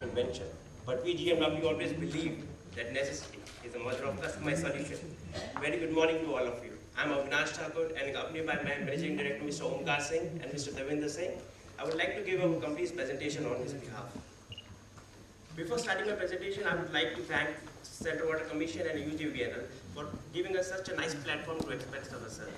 invention. But we GMW always believe that necessity is the mother of customized solution. Very good morning to all of you. I'm Avinash Thakur and accompanied by my Managing Director Mr. Omkar Singh and Mr. Devinder Singh. I would like to give a complete presentation on his behalf. Before starting my presentation, I would like to thank Central Water Commission and UGVNL for giving us such a nice platform to express ourselves.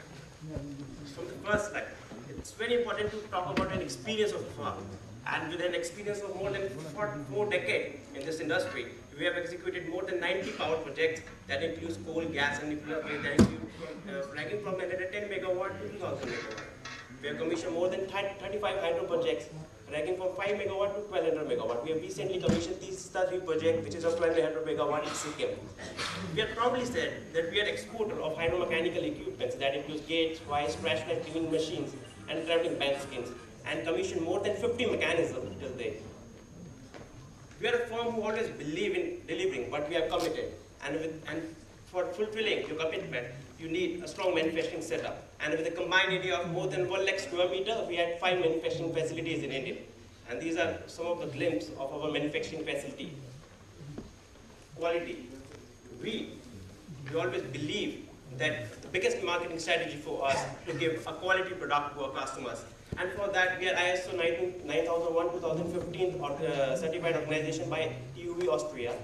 From the first slide, it's very important to talk about an experience of a farm. And with an experience of more than 4 decades in this industry, we have executed more than 90 power projects that includes coal, gas, and nuclear waste that include ranging from 110 megawatt to 2000 megawatt. We have commissioned more than 35 hydro projects ranging from 5 megawatt to 1200 megawatt. We have recently commissioned these 3 projects, which is of 1200 megawatt in Sikkim. We have proudly said that we are exporter of hydromechanical equipments that includes gates, wires, trash net cleaning machines, and traveling band skins, and commissioned more than 50 mechanisms till date. We are a firm who always believe in delivering what we have committed, and for fulfilling your commitment, you need a strong manufacturing setup. And with a combined area of more than 1 lakh square meter, we had 5 manufacturing facilities in India. And these are some of the glimpses of our manufacturing facility. Quality. We always believe that the biggest marketing strategy for us to give a quality product to our customers. And for that, we are ISO 9001-2015 certified organization by TUV Austria.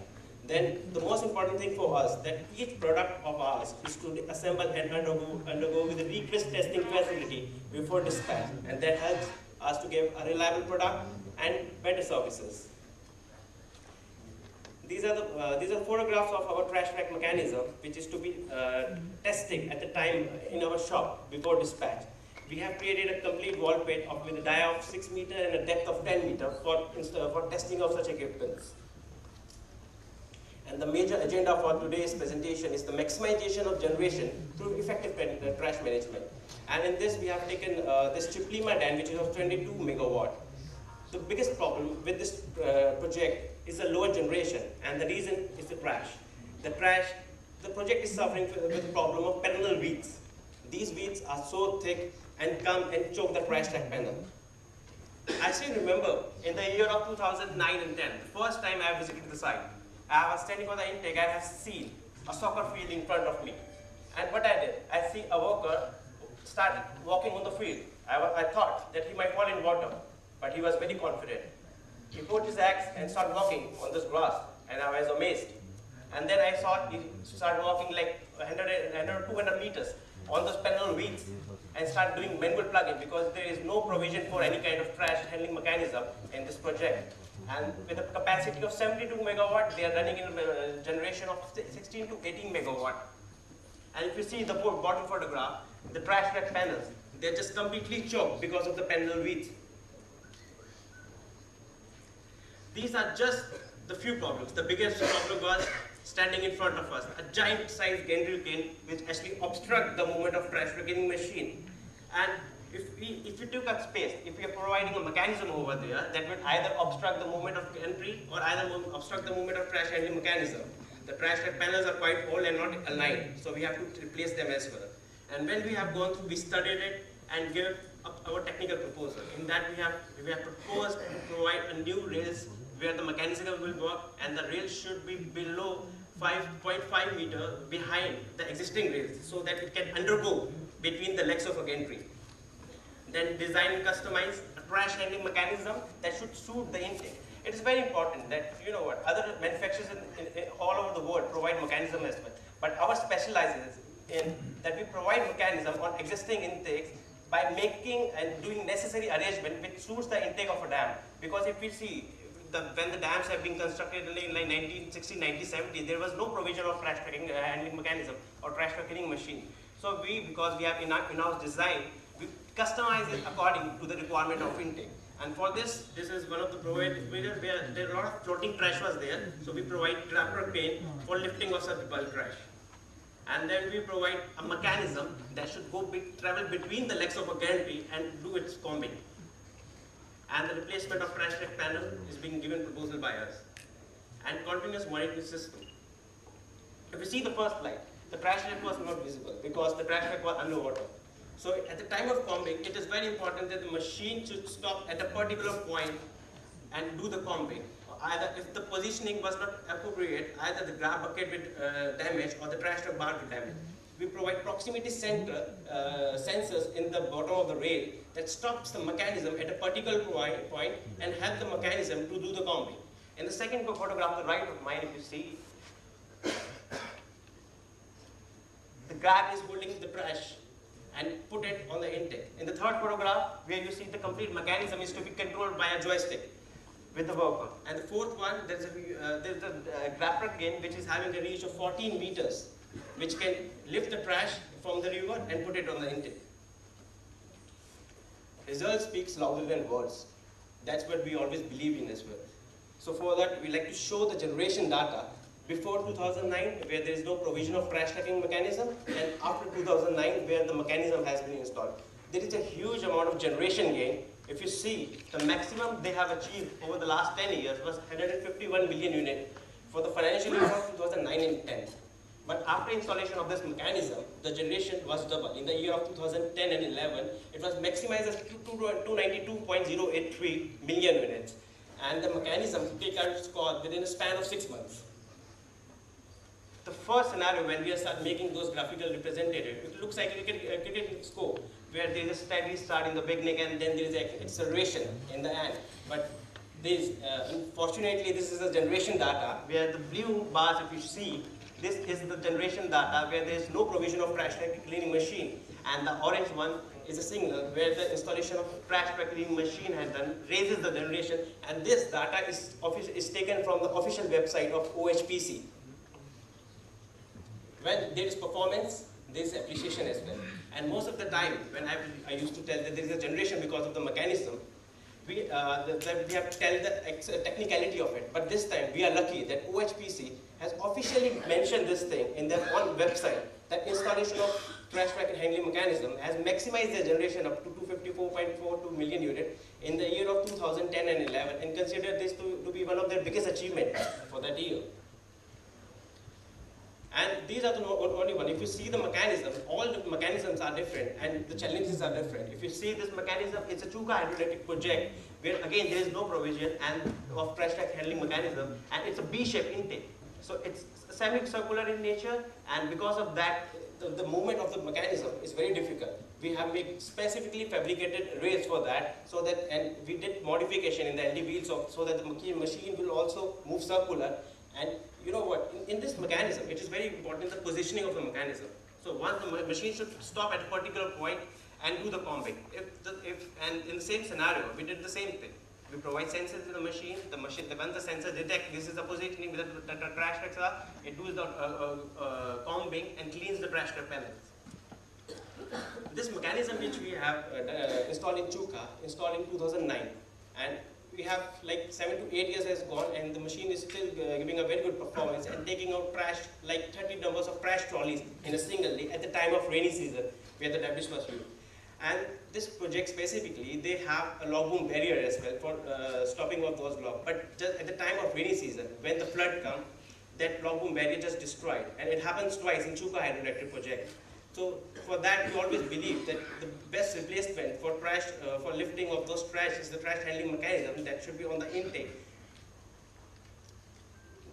Then the most important thing for us that each product of ours is to assemble and undergo with a rigorous testing facility before dispatch, and that helps us to give a reliable product and better services. These are photographs of our trash rack mechanism, which is to be tested at the time in our shop before dispatch. We have created a complete wall pit with a dia of 6 meters and a depth of 10 meters for testing of such equipments. And the major agenda for today's presentation is the maximization of generation through effective trash management. And in this, we have taken this Chiplima dam, which is of 22 megawatt. The biggest problem with this project is the lower generation, and the reason is the trash. The project is suffering with the problem of perennial weeds. These weeds are so thick and come and choke the trash track panel. I still remember in the year of 2009 and 10, the first time I visited the site. I was standing on the intake, I have seen a soccer field in front of me. And what I did, I see a worker started walking on the field. I thought that he might fall in water, but he was very confident. He put his axe and started walking on this grass, and I was amazed. And then I saw he started walking like 200 meters on those perennial weeds and start doing manual plugging because there is no provision for any kind of trash handling mechanism in this project. And with a capacity of 72 megawatt, they are running in a generation of 16 to 18 megawatt. And if you see the bottom photograph, the trash rack panels, they're just completely choked because of the perennial weeds. These are just the few problems. The biggest problem was standing in front of us, a giant sized gantry crane which actually obstruct the movement of trash picking machine. And if you took up space, if we are providing a mechanism over there, that would either obstruct the movement of gantry or either obstruct the movement of trash handling mechanism. The trash rack panels are quite old and not aligned, so we have to replace them as well. And when we have gone through, we studied it and gave up our technical proposal. In that we have proposed to provide a new rails where the mechanism will work, and the rails should be below 5.5 meter behind the existing rails so that it can undergo between the legs of a gantry. Then design and customize a trash handling mechanism that should suit the intake. It is very important that, you know what, other manufacturers all over the world provide mechanism as well. But our specializes in that we provide mechanism on existing intakes by making and doing necessary arrangement which suits the intake of a dam. Because if we see, when the dams have been constructed in like 1960, 1970, there was no provision of trash handling mechanism or trash cleaning machine. So because we have in-house design, we customize it according to the requirement of intake. And for this is one of the provided where there are a lot of floating trash was there. So we provide tractor crane for lifting of such bulk trash. And then we provide a mechanism that should travel between the legs of a gantry and do its combing. And the replacement of trash rack panel is being given proposal by us. And continuous monitoring system. If you see the first slide, the trash rack was not visible because the trash rack was underwater. So at the time of combing, it is very important that the machine should stop at a particular point and do the combing. either if the positioning was not appropriate, either the grab bucket with damage or the trash truck bar with damage. We provide proximity center sensors in the bottom of the rail that stops the mechanism at a particular point and help the mechanism to do the combing. In the second photograph, the right of mine, if you see, the grab is holding the trash and put it on the intake. In the third photograph, where you see the complete mechanism is to be controlled by a joystick with the worker. And the fourth one, there's a grab truck again, which is having a reach of 14 meters, which can lift the trash from the river and put it on the intake. Result speaks louder than words. That's what we always believe in as well. So for that, we like to show the generation data before 2009, where there is no provision of trash tracking mechanism, and after 2009, where the mechanism has been installed. There is a huge amount of generation gain. If you see, the maximum they have achieved over the last 10 years was 151 million units for the financial year of 2009 and 10. But after installation of this mechanism, the generation was double. In the year of 2010 and 11, it was maximized as 292.083 million units. And the mechanism take out its call within a span of 6 months. The first scenario when we start making those graphical representatives, it looks like a cricket score, where there is a steady start in the beginning and then there is an acceleration in the end. But this, unfortunately, this is a generation data, where the blue bars, if you see, this is the generation data where there is no provision of trash truck cleaning machine, and the orange one is a signal where the installation of trash truck cleaning machine has done, raises the generation, and this data is taken from the official website of OHPC. When there is performance, there is appreciation as well. And most of the time, when I used to tell that there is a generation because of the mechanism, we have to tell the technicality of it. But this time, we are lucky that OHPC has officially mentioned this thing in their own website, that installation of trash truck and handling mechanism has maximized their generation up to 254.42 million units in the year of 2010 and 11, and consider this to be one of their biggest achievements for that year. And these are the only one. If you see the mechanism, all the mechanisms are different and the challenges are different. If you see this mechanism, it's a Chuka hydroelectric project where again there is no provision and of trash truck handling mechanism, and it's a B-shaped intake. So it's semicircular in nature, and because of that, the movement of the mechanism is very difficult. We have made specifically fabricated rails for that, so that, and we did modification in the LD wheels so that the machine will also move circular. And you know what, in this mechanism, it is very important the positioning of the mechanism. So once the machine should stop at a particular point and do the combing. And in the same scenario, we did the same thing. We provide sensors to the machine, once the sensor detects this is the positioning where the trash trucks are, it does the combing and cleans the trash truck panels. This mechanism which we have installed in Chuka, installed in 2009, and we have like 7 to 8 years has gone, and the machine is still giving a very good performance and taking out trash, like 30 numbers of trash trolleys in a single day at the time of rainy season where the debris was used. And this project specifically, they have a log boom barrier as well for stopping of those logs. But just at the time of rainy season, when the flood comes, that log boom barrier just destroyed. And it happens twice in Chuka hydroelectric project. So for that, we always believe that the best replacement for trash, for lifting of those trash is the trash handling mechanism that should be on the intake.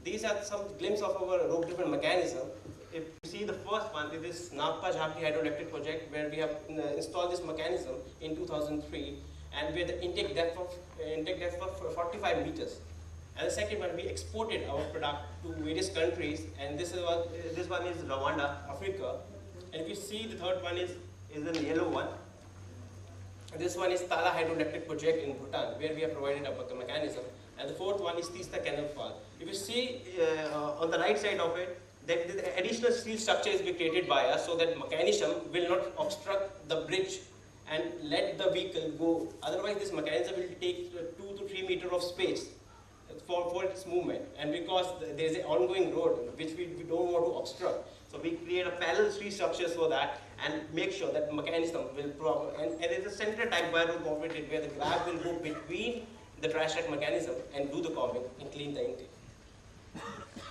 These are some glimpses of our rope-driven mechanism. If you see the first one, it is Nagpa Jhapti hydroelectric project, where we have installed this mechanism in 2003, and where the intake depth was 45 meters. And the second one, we exported our product to various countries, and this one is Rwanda, Africa. And if you see, the third one is the yellow one. And this one is Tala hydroelectric project in Bhutan, where we have provided a mechanism. And the fourth one is Tista Canal Fall. If you see on the right side of it, that the additional steel structure is being created by us, so that mechanism will not obstruct the bridge and let the vehicle go. Otherwise, this mechanism will take 2 to 3 meters of space for its movement. And because there is an ongoing road which we don't want to obstruct, so we create a parallel steel structures for that and make sure that mechanism will and there is a center type wire incorporated where the grab will go between the trash truck mechanism and do the combing and clean the intake.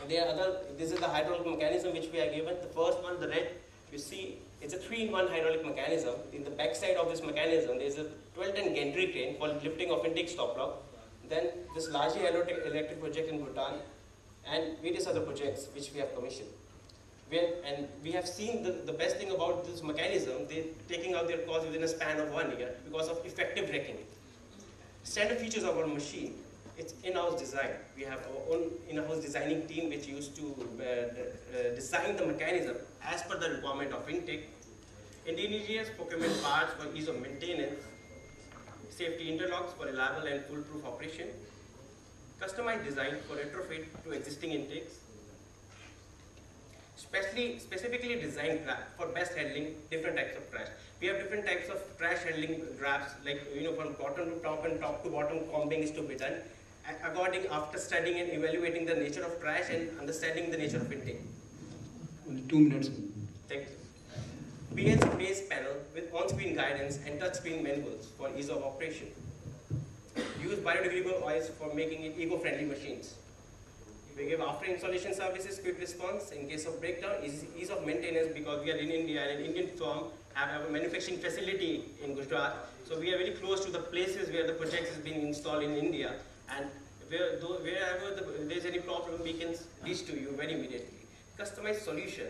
And there are this is the hydraulic mechanism which we are given. The first one, the red, you see, it's a 3-in-1 hydraulic mechanism. In the back side of this mechanism, there is a 12-ton gantry crane for lifting of intake stop block. then this largely electric project in Bhutan, and various other projects which we have commissioned. And we have seen the best thing about this mechanism, they're taking out their cost within a span of 1 year because of effective wrecking. Standard features of our machine, it's in-house design. We have our own in-house designing team which used to design the mechanism as per the requirement of intake. Indigenous procurement parts for ease of maintenance, safety interlocks for reliable and foolproof operation, customized design for retrofit to existing intakes, specifically designed trap for best handling different types of trash. We have different types of trash handling traps, like from bottom to top and top to bottom combing is to be done according after studying and evaluating the nature of trash and understanding the nature of intake. Only 2 minutes. Thank you. PLC-based panel with on-screen guidance and touchscreen manuals for ease of operation. Use biodegradable oils for making it eco-friendly machines. We give after installation services, quick response in case of breakdown, ease of maintenance because we are in India and an Indian firm have a manufacturing facility in Gujarat. So we are very close to the places where the project is being installed in India, and wherever there is any problem, we can reach to you very immediately. Customized solution.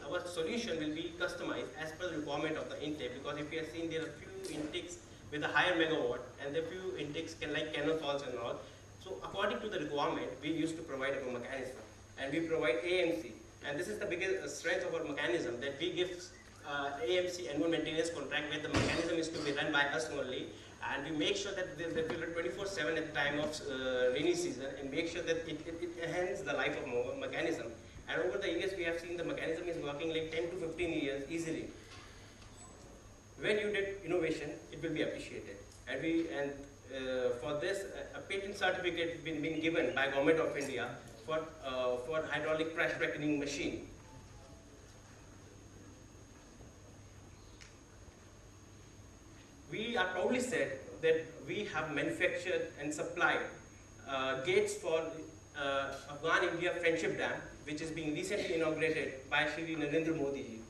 Our solution will be customized as per the requirement of the intake, because if you have seen there are few intakes with a higher megawatt and the few intakes can like cannon falls and all. So according to the requirement, we used to provide a mechanism, and we provide AMC. And this is the biggest strength of our mechanism, that we give AMC annual maintenance contract where the mechanism is to be run by us only, and we make sure that there will be 24/7 at the time of rainy season, and make sure that it enhances the life of our mechanism. And over the years, we have seen the mechanism is working like 10 to 15 years easily. When you did innovation, it will be appreciated. And for this, a patent certificate been given by Government of India for hydraulic crash reckoning machine. We are proudly said that we have manufactured and supplied gates for Afghan India Friendship Dam, which is being recently inaugurated by Shri Narendra Modi ji.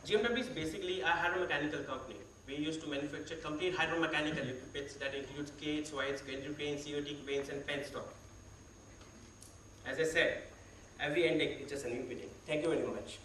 GMW is basically a hydromechanical company. We used to manufacture complete hydromechanical equipment that includes gates, wires, gantry cranes, COT cranes, and penstock. As I said, every intake is just a new beginning. Thank you very much.